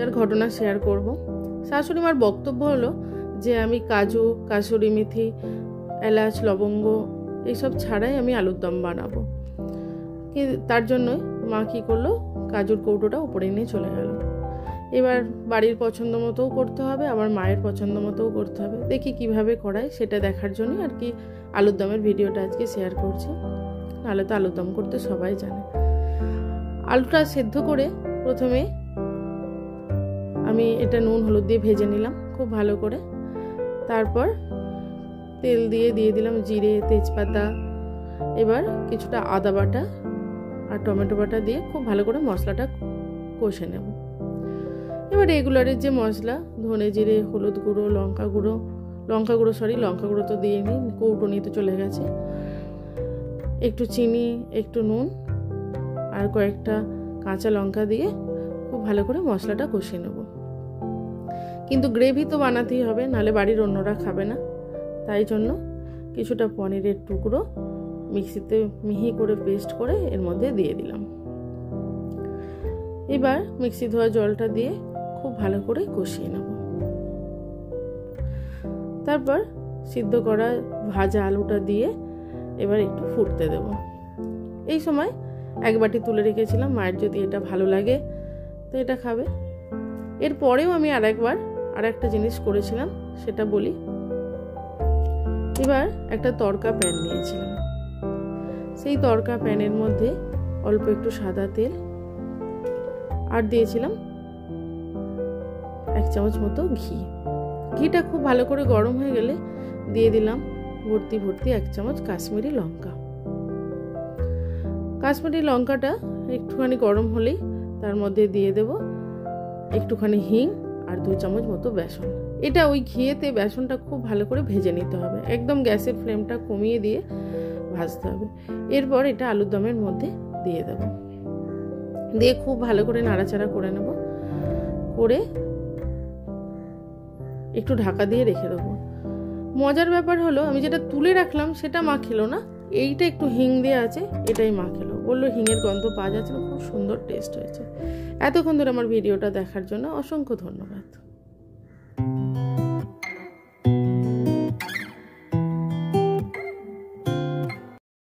এর ঘটনা শেয়ার করব। শাশুড়ি মার বক্তব্য হলো যে আমি কাজু, কাসুরি মেথি, এলাচ, লবঙ্গ এইসব ছাড়াই আমি আলুর দম বানাবো। তার জন্যই মা কী করলো, কাজুর কৌটোটা উপরে নিয়ে চলে গেল। এবার বাড়ির পছন্দ মতোও করতে হবে, আবার মায়ের পছন্দ মতোও করতে হবে। দেখি কিভাবে করায় সেটা দেখার জন্যই আর কি আলুর দমের ভিডিওটা আজকে শেয়ার করছি। নাহলে তো আলুর দম করতে সবাই জানে। আলুটা সেদ্ধ করে প্রথমে আমি এটা নুন হলুদ দিয়ে ভেজে নিলাম খুব ভালো করে। তারপর তেল দিয়ে দিলাম জিরে, তেজপাতা, এবার কিছুটা আদা বাটা আর টমেটো বাটা দিয়ে খুব ভালো করে মশলাটা কষে নেব। এবার রেগুলারের যে মশলা, ধনে জিরে, হলুদ গুঁড়ো, লঙ্কা গুঁড়ো তো দিয়ে নিই, কৌটো নিয়ে তো চলে গেছে, একটু চিনি, একটু নুন আর কয়েকটা কাঁচা লঙ্কা দিয়ে খুব ভালো করে মশলাটা কষিয়ে নেব। কিন্তু গ্রেভি তো বানাতেই হবে, নাহলে বাড়ির অন্যরা খাবে না। তাই জন্য কিছুটা পনিরের টুকরো মিক্সিতে মিহি করে পেস্ট করে এর মধ্যে দিয়ে দিলাম। এবার মিক্সি ধোয়া জলটা দিয়ে খুব ভালো করে কষিয়ে নেব। তারপর সিদ্ধ করা ভাজা আলুটা দিয়ে এবার একটু ফুটতে দেব। এই সময় এক বাটি তুলে রেখেছিলাম, মায়ের যদি এটা ভালো লাগে তো এটা খাবে। এরপরেও আমি আর একটা জিনিস করেছিলাম, সেটা বলি। এবার একটা তড়কা প্যান নিয়েছিলাম, সেই তড়কা প্যানের মধ্যে অল্প একটু সাদা তেল আর দিয়েছিলাম 1 চামচ মতো ঘি। ঘিটা খুব ভালো করে গরম হয়ে গেলে দিয়ে দিলাম ভর্তি 1 চামচ কাশ্মীরি লঙ্কা। কাশ্মীরি লঙ্কাটা একটুখানি গরম হলেই তার মধ্যে দিয়ে দেব একটুখানি হিং আর 2 চামচ মতো বেসন। এটা ওই ঘিয়েতে বেসনটা খুব ভালো করে ভেজে নিতে হবে, একদম গ্যাসের ফ্লেমটা কমিয়ে দিয়ে ভাজতে হবে। এরপর এটা আলুর দমের মধ্যে দিয়ে দেব, দিয়ে খুব ভালো করে নাড়াচাড়া করে নেব, করে একটু ঢাকা দিয়ে রেখে দেবো। মজার ব্যাপার হলো আমি যেটা তুলে রাখলাম সেটা মা খেলো না, এইটা একটু হিং দিয়ে আছে, এটাই মা খেলো, বললো হিঙের গন্ধ পাওয়া যাচ্ছে না, খুব সুন্দর টেস্ট হয়েছে। এতক্ষণ ধরে আমার ভিডিওটা দেখার জন্য অসংখ্য ধন্যবাদ।